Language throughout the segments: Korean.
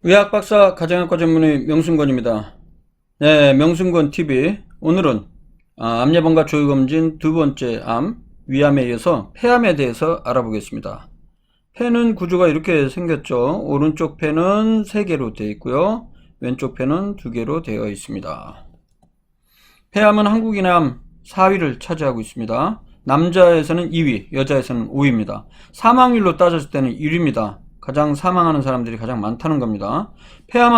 의학박사 가정의학과 전문의 명순권입니다. 네, 명순권TV. 오늘은 암예방과 조기검진 두 번째 암, 위암에 이어서 폐암에 대해서 알아보겠습니다. 폐는 구조가 이렇게 생겼죠. 오른쪽 폐는 3개로 되어 있고요. 왼쪽 폐는 2개로 되어 있습니다. 폐암은 한국인의 암 4위를 차지하고 있습니다. 남자에서는 2위, 여자에서는 5위입니다. 사망률로 따졌을 때는 1위입니다. 가장 사망하는 사람들이 가장 많다는 겁니다. 폐암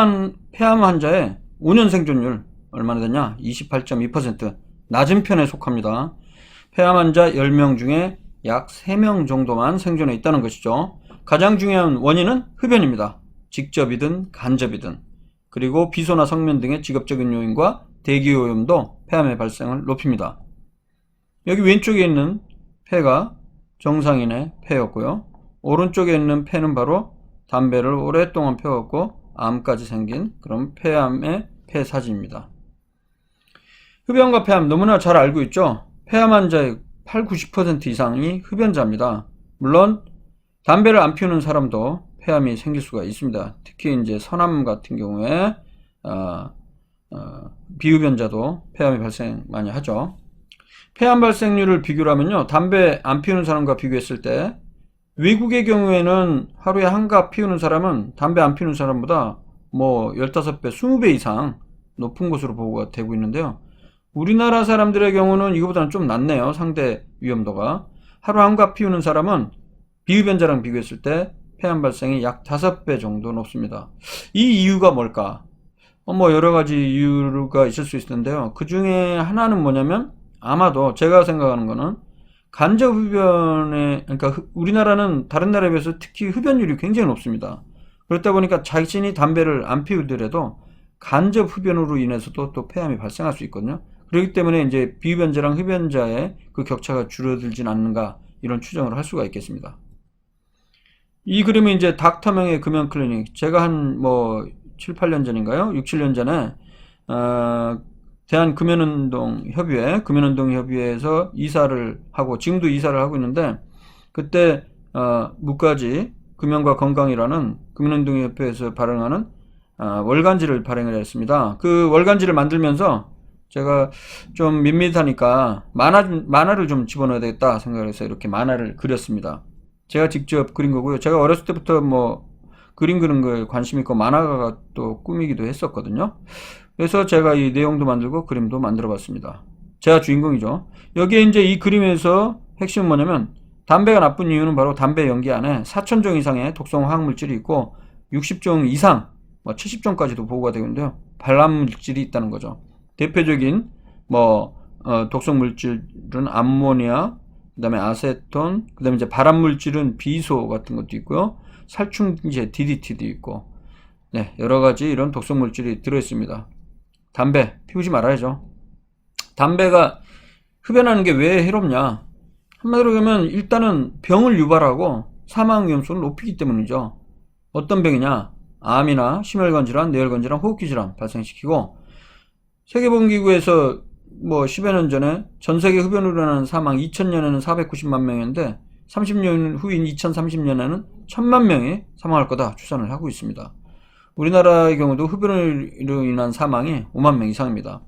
환자의 5년 생존율 얼마나 되냐? 28.2%. 낮은 편에 속합니다. 폐암 환자 10명 중에 약 3명 정도만 생존해 있다는 것이죠. 가장 중요한 원인은 흡연입니다. 직접이든 간접이든. 그리고 비소나 성면 등의 직업적인 요인과 대기오염도 폐암의 발생을 높입니다. 여기 왼쪽에 있는 폐가 정상인의 폐였고요. 오른쪽에 있는 폐는 바로 담배를 오랫동안 피워갖고 암까지 생긴 그런 폐암의 폐 사진입니다. 흡연과 폐암 너무나 잘 알고 있죠. 폐암 환자의 80~90% 이상이 흡연자입니다. 물론 담배를 안 피우는 사람도 폐암이 생길 수가 있습니다. 특히 이제 서남 같은 경우에 비흡연자도 폐암이 발생 많이 하죠. 폐암 발생률을 비교를 하면요, 담배 안 피우는 사람과 비교했을 때 외국의 경우에는 하루에 한 갑 피우는 사람은 담배 안 피우는 사람보다 뭐 15배, 20배 이상 높은 것으로 보고가 되고 있는데요. 우리나라 사람들의 경우는 이거보다는 좀 낮네요. 상대 위험도가. 하루 한 갑 피우는 사람은 비흡연자랑 비교했을 때 폐암 발생이 약 5배 정도 높습니다. 이 이유가 뭘까? 뭐 여러 가지 이유가 있을 수 있는데요. 그 중에 하나는 뭐냐면, 아마도 제가 생각하는 거는 간접 흡연에, 그러니까 우리나라는 다른 나라에 비해서 특히 흡연율이 굉장히 높습니다. 그렇다 보니까 자신이 담배를 안 피우더라도 간접 흡연으로 인해서도 또 폐암이 발생할 수 있거든요. 그렇기 때문에 이제 비흡연자랑 흡연자의 그 격차가 줄어들진 않는가, 이런 추정을 할 수가 있겠습니다. 이 그림은 이제 닥터명의 금연 클리닉. 제가 한 뭐 7, 8년 전인가요? 6, 7년 전에 금연운동협의회에서 이사를 하고, 지금도 이사를 하고 있는데, 그때 무가지 금연과 건강이라는 금연운동협회에서 발행하는 월간지를 발행을 했습니다. 그 월간지를 만들면서 제가 좀 밋밋하니까 만화를 좀 집어넣어야 되겠다 생각을 해서 이렇게 만화를 그렸습니다. 제가 직접 그린 거고요. 제가 어렸을 때부터 뭐 그림 그리는 거에 관심 있고 만화가 또 꿈이기도 했었거든요. 그래서 제가 이 내용도 만들고 그림도 만들어 봤습니다. 제가 주인공이죠. 여기에 이제 이 그림에서 핵심은 뭐냐면, 담배가 나쁜 이유는 바로 담배 연기 안에 4,000종 이상의 독성 화학물질이 있고 60종 이상, 뭐 70종까지도 보고가 되고 있는데요. 발암물질이 있다는 거죠. 대표적인 독성 물질은 암모니아, 그 다음에 아세톤, 그 다음에 이제 발암물질은 비소 같은 것도 있고요. 살충제 DDT도 있고, 네, 여러 가지 이런 독성 물질이 들어있습니다. 담배 피우지 말아야죠. 담배가 흡연하는 게 왜 해롭냐? 한마디로 하면 일단은 병을 유발하고 사망 위험성을 높이기 때문이죠. 어떤 병이냐? 암이나 심혈관 질환, 뇌혈관 질환, 호흡기 질환 발생시키고, 세계보건기구에서 뭐 10여 년 전에 전세계 흡연으로 인한 사망 2000년에는 490만 명이었는데 30년 후인 2030년에는 1000만 명이 사망할 거다 추산을 하고 있습니다. 우리나라의 경우도 흡연으로 인한 사망이 5만 명 이상입니다.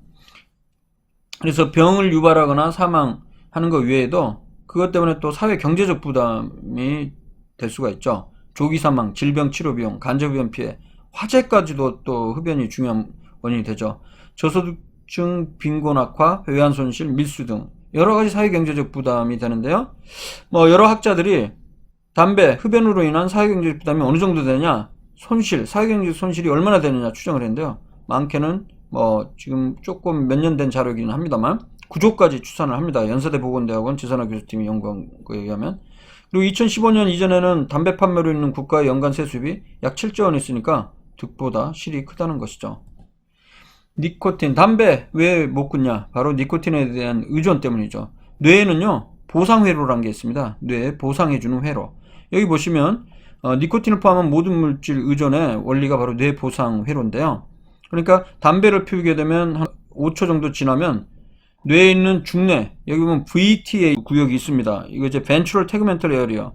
그래서 병을 유발하거나 사망하는 것 외에도 그것 때문에 또 사회 경제적 부담이 될 수가 있죠. 조기 사망, 질병 치료 비용, 간접흡연 피해, 화재까지도 또 흡연이 중요한 원인이 되죠. 저소득층 빈곤 악화, 외환 손실, 밀수 등 여러 가지 사회 경제적 부담이 되는데요. 뭐 여러 학자들이 담배, 흡연으로 인한 사회 경제적 부담이 어느 정도 되느냐, 사회 경제적 손실이 얼마나 되느냐 추정을 했는데요. 많게는 뭐 지금 조금 몇 년 된 자료이긴 합니다만 9조까지 추산을 합니다. 연세대 보건대학원 지선화 교수팀이 연구한 거에 의하면. 그리고 2015년 이전에는 담배 판매로 있는 국가의 연간 세수입이 약 7조 원 있으니까 득보다 실이 크다는 것이죠. 니코틴, 담배 왜 못 끊냐? 바로 니코틴에 대한 의존 때문이죠. 뇌에는요, 보상회로라는 게 있습니다. 뇌에 보상해주는 회로. 여기 보시면 니코틴을 포함한 모든 물질 의존의 원리가 바로 뇌 보상회로인데요. 그러니까 담배를 피우게 되면 한 5초 정도 지나면 뇌에 있는 중뇌, 여기 보면 VTA 구역이 있습니다. 이거 이제 Ventral Tegmental Area,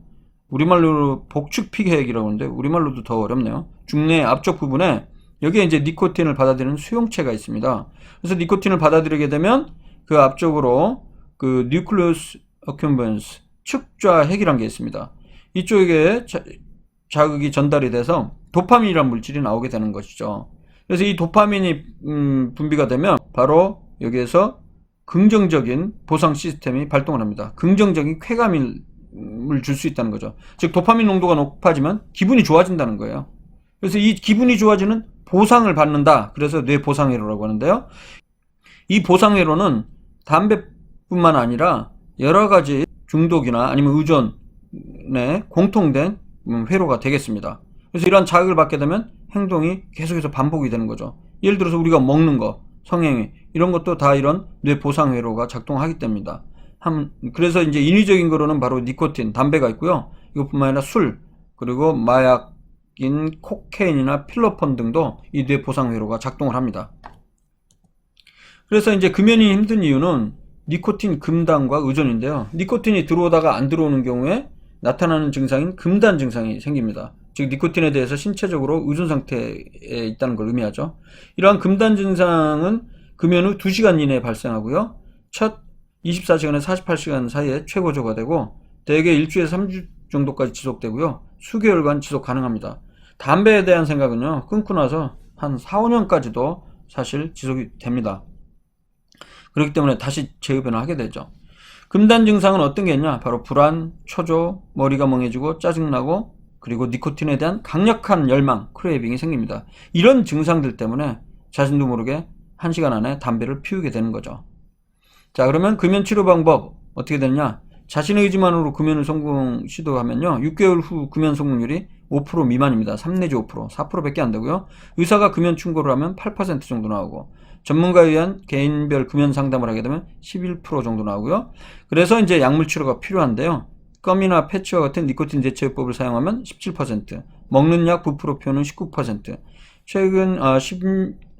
우리말로 복축피계획이라고 하는데 우리말로도 더 어렵네요. 중내 앞쪽 부분에 여기에 이제 니코틴을 받아들이는 수용체가 있습니다. 그래서 니코틴을 받아들이게 되면 그 앞쪽으로 그 뉴클레우스 어큐먼스 축좌핵이라는 게 있습니다. 이쪽에 자극이 전달이 돼서 도파민이라는 물질이 나오게 되는 것이죠. 그래서 이 도파민이 분비가 되면 바로 여기에서 긍정적인 보상 시스템이 발동을 합니다. 긍정적인 쾌감을 줄 수 있다는 거죠. 즉 도파민 농도가 높아지면 기분이 좋아진다는 거예요. 그래서 이 기분이 좋아지는 보상을 받는다. 그래서 뇌 보상회로라고 하는데요. 이 보상회로는 담배뿐만 아니라 여러 가지 중독이나 아니면 의존에 공통된 회로가 되겠습니다. 그래서 이러한 자극을 받게 되면 행동이 계속해서 반복이 되는 거죠. 예를 들어서 우리가 먹는 거, 성행위 이런 것도 다 이런 뇌 보상 회로가 작동하기 때문입니다. 그래서 이제 인위적인 거로는 바로 니코틴, 담배가 있고요. 이것뿐만 아니라 술, 그리고 마약인 코케인이나 필로폰 등도 이 뇌 보상 회로가 작동을 합니다. 그래서 이제 금연이 힘든 이유는 니코틴 금단과 의존인데요. 니코틴이 들어오다가 안 들어오는 경우에 나타나는 증상인 금단 증상이 생깁니다. 즉 니코틴에 대해서 신체적으로 의존 상태에 있다는 걸 의미하죠. 이러한 금단 증상은 금연 후 2시간 이내에 발생하고요. 첫 24시간에서 48시간 사이에 최고조가 되고 대개 일주일에서 3주 정도까지 지속되고요. 수개월간 지속 가능합니다. 담배에 대한 생각은요. 끊고 나서 한 4, 5년까지도 사실 지속이 됩니다. 그렇기 때문에 다시 재흡연을 하게 되죠. 금단 증상은 어떤 게 있냐? 바로 불안, 초조, 머리가 멍해지고 짜증나고 그리고 니코틴에 대한 강력한 열망, 크레이빙이 생깁니다. 이런 증상들 때문에 자신도 모르게 1시간 안에 담배를 피우게 되는 거죠. 자, 그러면 금연 치료 방법 어떻게 되느냐? 자신의 의지만으로 금연을 성공 시도하면요. 6개월 후 금연 성공률이 5% 미만입니다. 3 내지 5%, 4%밖에 안 되고요. 의사가 금연 충고를 하면 8% 정도 나오고 전문가에 의한 개인별 금연 상담을 하게 되면 11% 정도 나오고요. 그래서 이제 약물 치료가 필요한데요. 껌이나 패치와 같은 니코틴 대체요법을 사용하면 17%, 먹는 약 부프로피온은 19%, 최근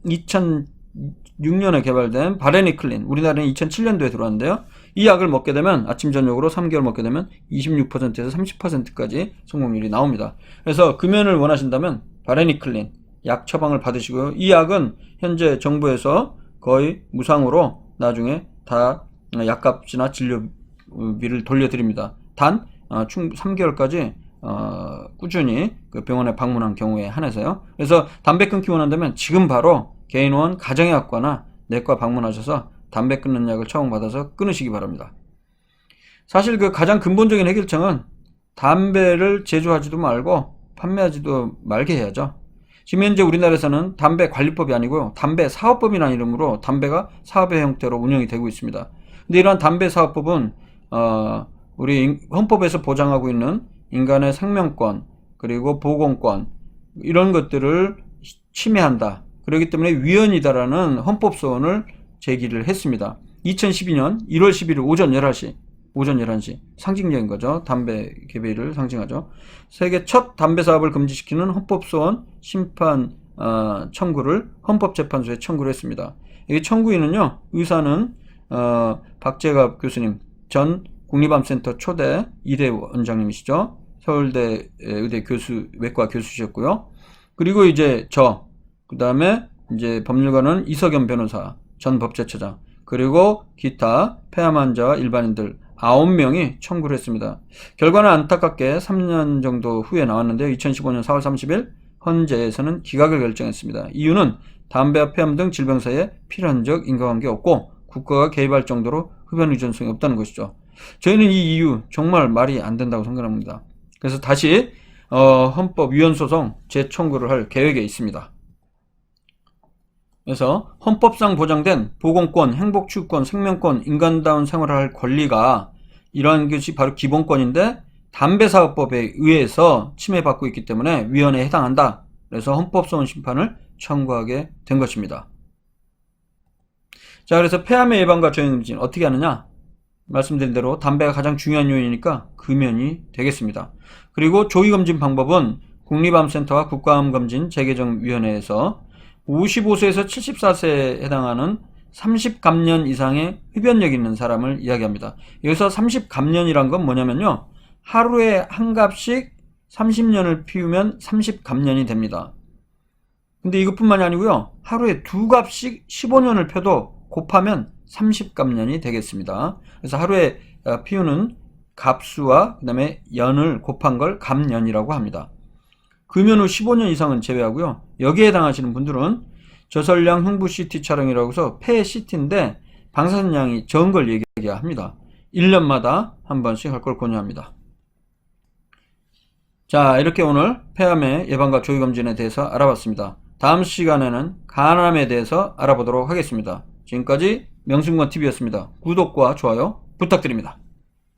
2006년에 개발된 바레니클린, 우리나라는 2007년도에 들어왔는데요. 이 약을 먹게 되면 아침 저녁으로 3개월 먹게 되면 26%에서 30%까지 성공률이 나옵니다. 그래서 금연을 원하신다면 바레니클린 약 처방을 받으시고요. 이 약은 현재 정부에서 거의 무상으로 나중에 다 약값이나 진료비를 돌려드립니다. 단 3개월까지 꾸준히 그 병원에 방문한 경우에 한해서요. 그래서 담배 끊기 원한다면 지금 바로 개인원 가정의학과나 내과 방문하셔서 담배 끊는 약을 처방받아서 끊으시기 바랍니다. 사실 그 가장 근본적인 해결책은 담배를 제조하지도 말고 판매하지도 말게 해야죠. 지금 현재 우리나라에서는 담배 관리법이 아니고요. 담배 사업법이라는 이름으로 담배가 사업의 형태로 운영이 되고 있습니다. 근데 이러한 담배 사업법은 우리 헌법에서 보장하고 있는 인간의 생명권 그리고 보건권 이런 것들을 침해한다. 그렇기 때문에 위헌이다라는 헌법소원을 제기를 했습니다. 2012년 1월 11일 오전 11시 상징적인 거죠. 담배 개배를 상징하죠. 세계 첫 담배 사업을 금지시키는 헌법소원 심판 청구를 헌법재판소에 청구를 했습니다. 이 청구인은요. 의사는 박재갑 교수님 전 국립암센터 초대 2대 원장님이시죠. 서울대 의대 외과 교수셨고요. 그리고 이제 그 다음에 이제 법률가는 이석연 변호사 전 법제처장 그리고 기타 폐암 환자와 일반인들 9명이 청구를 했습니다. 결과는 안타깝게 3년 정도 후에 나왔는데요. 2015년 4월 30일 헌재에서는 기각을 결정했습니다. 이유는 담배와 폐암 등 질병 사이에 필연적 인과관계 없고 국가가 개입할 정도로 흡연 의존성이 없다는 것이죠. 저희는 이 이유 정말 말이 안 된다고 생각합니다. 그래서 다시 헌법 위헌소송 재청구를 할 계획에 있습니다. 그래서 헌법상 보장된 보건권, 행복추구권, 생명권, 인간다운 생활을 할 권리가 이러한 것이 바로 기본권인데 담배사업법에 의해서 침해받고 있기 때문에 위헌에 해당한다. 그래서 헌법소원 심판을 청구하게 된 것입니다. 자, 그래서 폐암의 예방과 저행검진 어떻게 하느냐? 말씀드린 대로 담배가 가장 중요한 요인이니까 금연이 되겠습니다. 그리고 조기검진 방법은 국립암센터와 국가암검진 재개정위원회에서 55세에서 74세에 해당하는 30감년 이상의 흡연력 있는 사람을 이야기합니다. 여기서 30감년이란 건 뭐냐면요. 하루에 한 값씩 30년을 피우면 30갑년이 됩니다. 근데 이것뿐만이 아니고요. 하루에 두 값씩 15년을 펴도 곱하면 30갑년이 되겠습니다. 그래서 하루에 피우는 값수와 그 다음에 연을 곱한 걸 갑년이라고 합니다. 금연 후 15년 이상은 제외하고요. 여기에 해당하시는 분들은 저설량 흉부 CT 촬영이라고 해서 폐 CT인데 방사선량이 적은 걸 얘기합니다. 1년마다 한 번씩 할 걸 권유합니다. 자, 이렇게 오늘 폐암의 예방과 조기검진에 대해서 알아봤습니다. 다음 시간에는 간암에 대해서 알아보도록 하겠습니다. 지금까지 명승권TV였습니다. 구독과 좋아요 부탁드립니다.